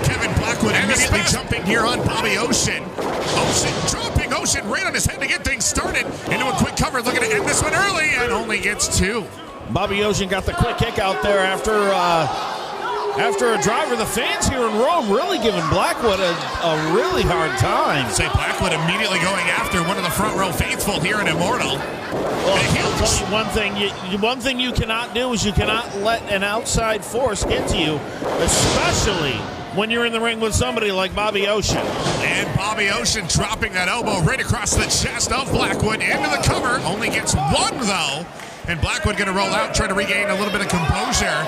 Kevin Blackwood immediately jumping here on Bobby Ocean. Ocean dropping Ocean right on his head to get things started. Into a quick cover, looking to end this one early, and only gets 2. Bobby Ocean got the quick kick out there after a driver. The fans here in Rome really giving Blackwood a really hard time. Say Blackwood immediately going after one of the front row faithful here in Immortal. Well, I'll tell you one thing you cannot do is you cannot let an outside force get to you, especially when you're in the ring with somebody like Bobby Ocean. And Bobby Ocean dropping that elbow right across the chest of Blackwood into the cover. Only gets 1 though. And Blackwood going to roll out, try to regain a little bit of composure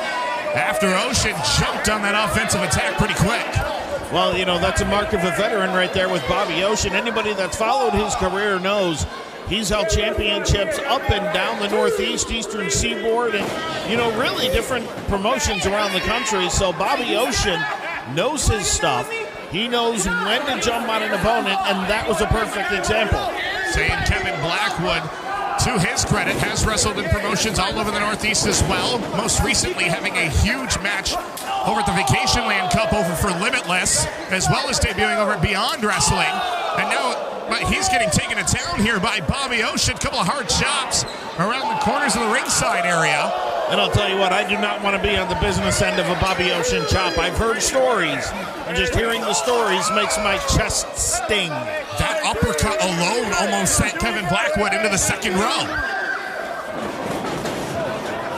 after Ocean jumped on that offensive attack pretty quick. Well, you know, that's a mark of a veteran right there with Bobby Ocean. Anybody that's followed his career knows he's held championships up and down the Northeast, Eastern Seaboard, and, you know, really different promotions around the country. So Bobby Ocean knows his stuff. He knows when to jump on an opponent, and that was a perfect example. Saying Kevin Blackwood, to his credit, has wrestled in promotions all over the Northeast as well. Most recently having a huge match over at the Vacation Land Cup over for Limitless, as well as debuting over at Beyond Wrestling. And now he's getting taken to town here by Bobby Ocean. A couple of hard chops around the corners of the ringside area. And I'll tell you what, I do not want to be on the business end of a Bobby Ocean chop. I've heard stories, and just hearing the stories makes my chest sting. That uppercut alone almost sent Kevin Blackwood into the second row.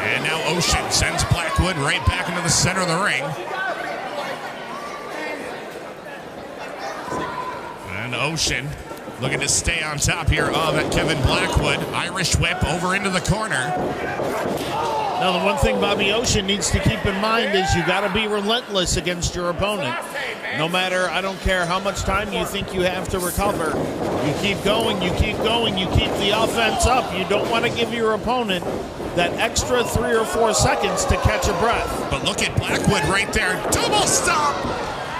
And now Ocean sends Blackwood right back into the center of the ring. And Ocean looking to stay on top here of Kevin Blackwood. Irish whip over into the corner. Now, the one thing Bobby Ocean needs to keep in mind is you got to be relentless against your opponent. No matter, I don't care how much time you think you have to recover. You keep going, you keep going, you keep the offense up. You don't want to give your opponent that extra 3 or 4 seconds to catch a breath. But look at Blackwood right there. Double stomp!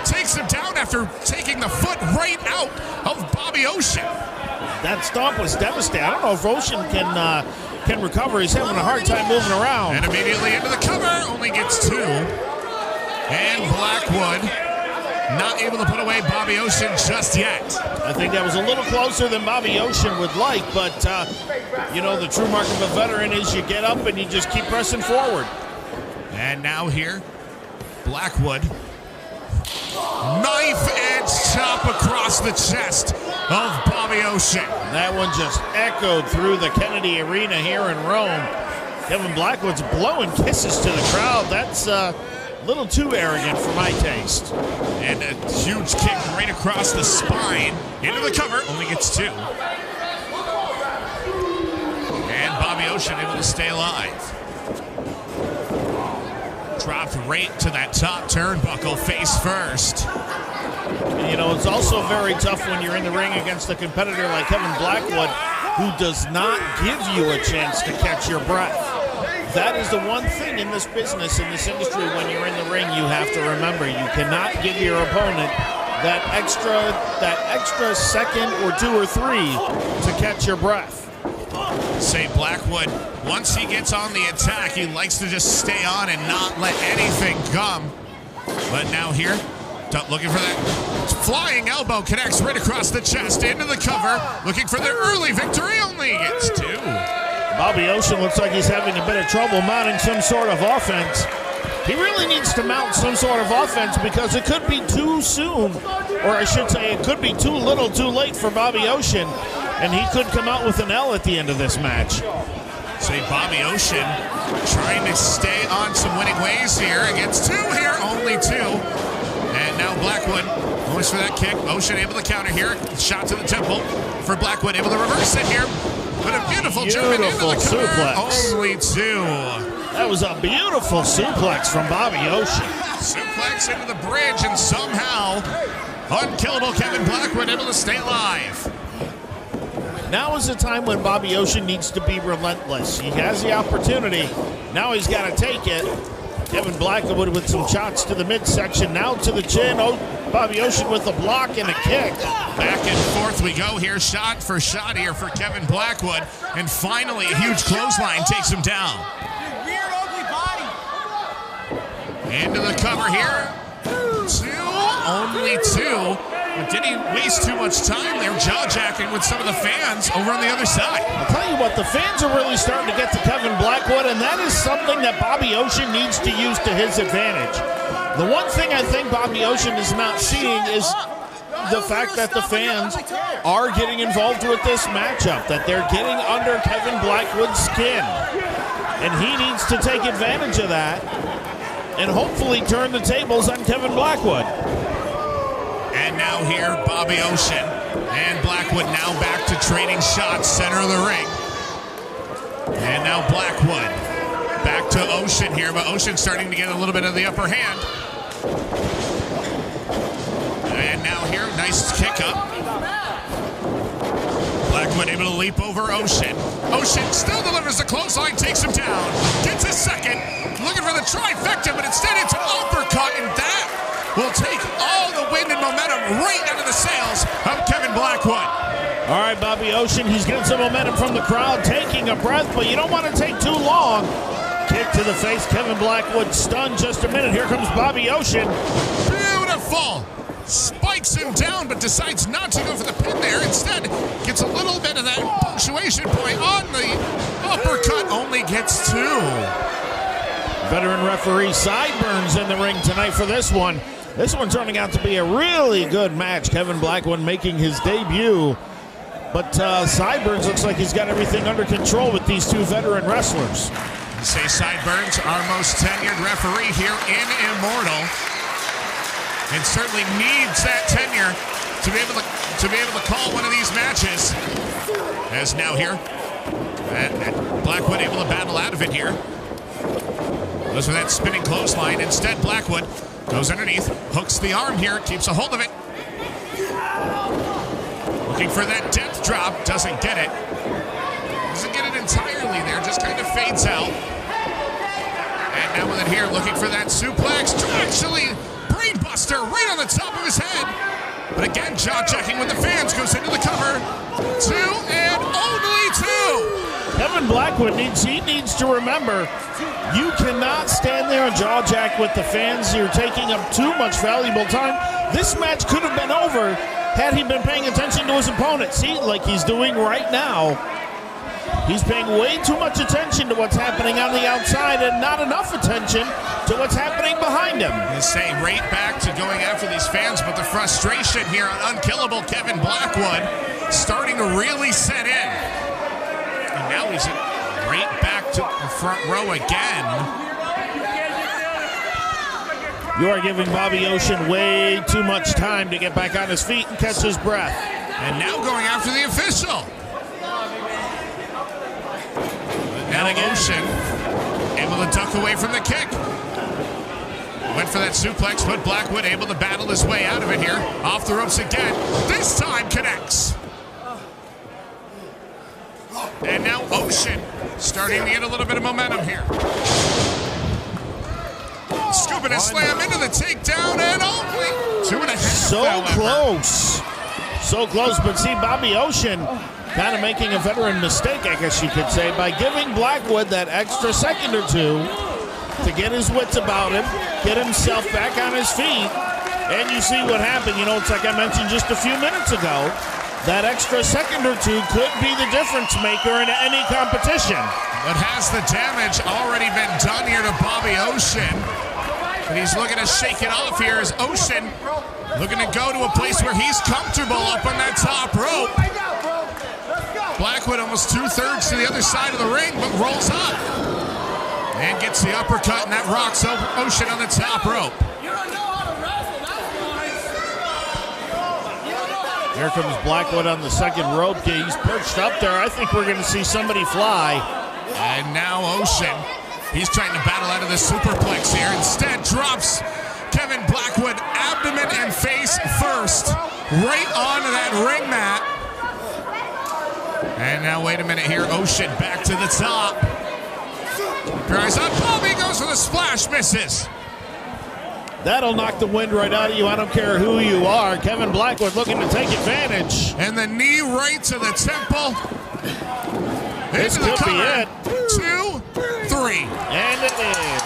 Takes him down after taking the foot right out of Bobby Ocean. That stomp was devastating. I don't know if Ocean can recover. He's having a hard time moving around. And immediately into the cover, only gets 2. And Blackwood not able to put away Bobby Ocean just yet. I think that was a little closer than Bobby Ocean would like, but you know, the true mark of a veteran is you get up and you just keep pressing forward. And now here, Blackwood. Knife edge chop across the chest of Bobby Ocean. That one just echoed through the Kennedy Arena here in Rome. Kevin Blackwood's blowing kisses to the crowd. That's a little too arrogant for my taste. And a huge kick right across the spine. Into the cover, only gets 2. And Bobby Ocean able to stay alive. Dropped right to that top turnbuckle face first. You know, it's also very tough when you're in the ring against a competitor like Kevin Blackwood, who does not give you a chance to catch your breath. That is the one thing in this business, in this industry, when you're in the ring, you have to remember. You cannot give your opponent that extra second or 2 or 3 to catch your breath. Say Blackwood, once he gets on the attack, he likes to just stay on and not let anything come. But now here, looking for that flying elbow, connects right across the chest, into the cover, looking for the early victory, only gets 2. Bobby Ocean looks like he's having a bit of trouble mounting some sort of offense. He really needs to mount some sort of offense because it could be too soon, or I should say it could be too little too late for Bobby Ocean, and he could come out with an L at the end of this match. Say Bobby Ocean trying to stay on some winning ways here. Against 2 here, only 2. And now Blackwood goes for that kick. Ocean able to counter here. Shot to the temple for Blackwood, able to reverse it here. But a beautiful German into the cover. Suplex. Only 2. That was a beautiful suplex from Bobby Ocean. Suplex into the bridge, and somehow unkillable Kevin Blackwood able to stay alive. Now is the time when Bobby Ocean needs to be relentless. He has the opportunity. Now he's got to take it. Kevin Blackwood with some shots to the midsection, now to the chin. Oh, Bobby Ocean with a block and a kick. Back and forth we go here, shot for shot here for Kevin Blackwood. And finally, a huge clothesline takes him down. Weird, ugly body. Into the cover here. Only two. But did he waste too much time there jaw-jacking with some of the fans over on the other side? I'll tell you what, the fans are really starting to get to Kevin Blackwood, and that is something that Bobby Ocean needs to use to his advantage. The one thing I think Bobby Ocean is not seeing is the fact that the fans are getting involved with this matchup, that they're getting under Kevin Blackwood's skin. And he needs to take advantage of that and hopefully turn the tables on Kevin Blackwood. And now here, Bobby Ocean and Blackwood now back to trading shots, center of the ring. And now Blackwood back to Ocean here, but Ocean starting to get a little bit of the upper hand. And now here, nice kick up. Blackwood able to leap over Ocean. Ocean still delivers the clothesline, takes him down. Gets a second, looking for the trifecta, but instead it's an uppercut, and that will take all the wind and momentum right out of the sails of Kevin Blackwood. All right, Bobby Ocean, he's getting some momentum from the crowd, taking a breath, but you don't want to take too long. Kick to the face, Kevin Blackwood stunned just a minute. Here comes Bobby Ocean. Beautiful. Spikes him down, but decides not to go for the pin there. Instead, gets a little bit of that punctuation point on the uppercut. Only gets two. Veteran referee Sideburns in the ring tonight for this one. This one turning out to be a really good match. Kevin Blackwood making his debut. But Sideburns looks like he's got everything under control with these two veteran wrestlers. You say Sideburns, our most tenured referee here in Immortal. And certainly needs that tenure to be able to call one of these matches. As now here, and Blackwood able to battle out of it here. Goes for that spinning clothesline. Instead, Blackwood goes underneath, hooks the arm here, keeps a hold of it. Looking for that death drop, doesn't get it. Doesn't get it entirely there, just kind of fades out. And now with it here, looking for that suplex. Actually, brainbuster right on the top of his head. But again, jaw-jacking with the fans, goes into the cover. Two and only two. Kevin Blackwood needs to remember, you cannot stand there and jaw-jack with the fans. You're taking up too much valuable time. This match could have been over had he been paying attention to his opponent. See, like he's doing right now. He's paying way too much attention to what's happening on the outside and not enough attention to what's happening behind him. You say right back to going after these fans, but the frustration here on unkillable Kevin Blackwood starting to really set in. And now he's right back to the front row again. You are giving Bobby Ocean way too much time to get back on his feet and catch his breath. And now going after the official. Now Ocean able to duck away from the kick. Went for that suplex, but Blackwood able to battle his way out of it here. Off the ropes again. This time connects. And now Ocean starting to get a little bit of momentum here. Scooping a slam into the takedown, and only 2.5. So close. So close, but see, Bobby Ocean kind of making a veteran mistake, I guess you could say, by giving Blackwood that extra second or two to get his wits about him, get himself back on his feet, and you see what happened. You know, it's like I mentioned just a few minutes ago, that extra second or two could be the difference maker in any competition. But has the damage already been done here to Bobby Ocean? But he's looking to shake it off here as Ocean looking to go to a place where he's comfortable up on that top rope. Blackwood almost 2/3 to the other side of the ring, but rolls up. And gets the uppercut, and that rocks Ocean on the top rope. Here comes Blackwood on the second rope. He's perched up there. I think we're going to see somebody fly. And now Ocean, he's trying to battle out of the superplex here. Instead, drops Kevin Blackwood abdomen and face first, right onto that ring mat. And now, wait a minute here, Ocean back to the top. Dries up, Bobby goes for the splash, misses. That'll knock the wind right out of you. I don't care who you are. Kevin Blackwood looking to take advantage. And the knee right to the temple. This Into the could be cover. it. 2, 3. And it is.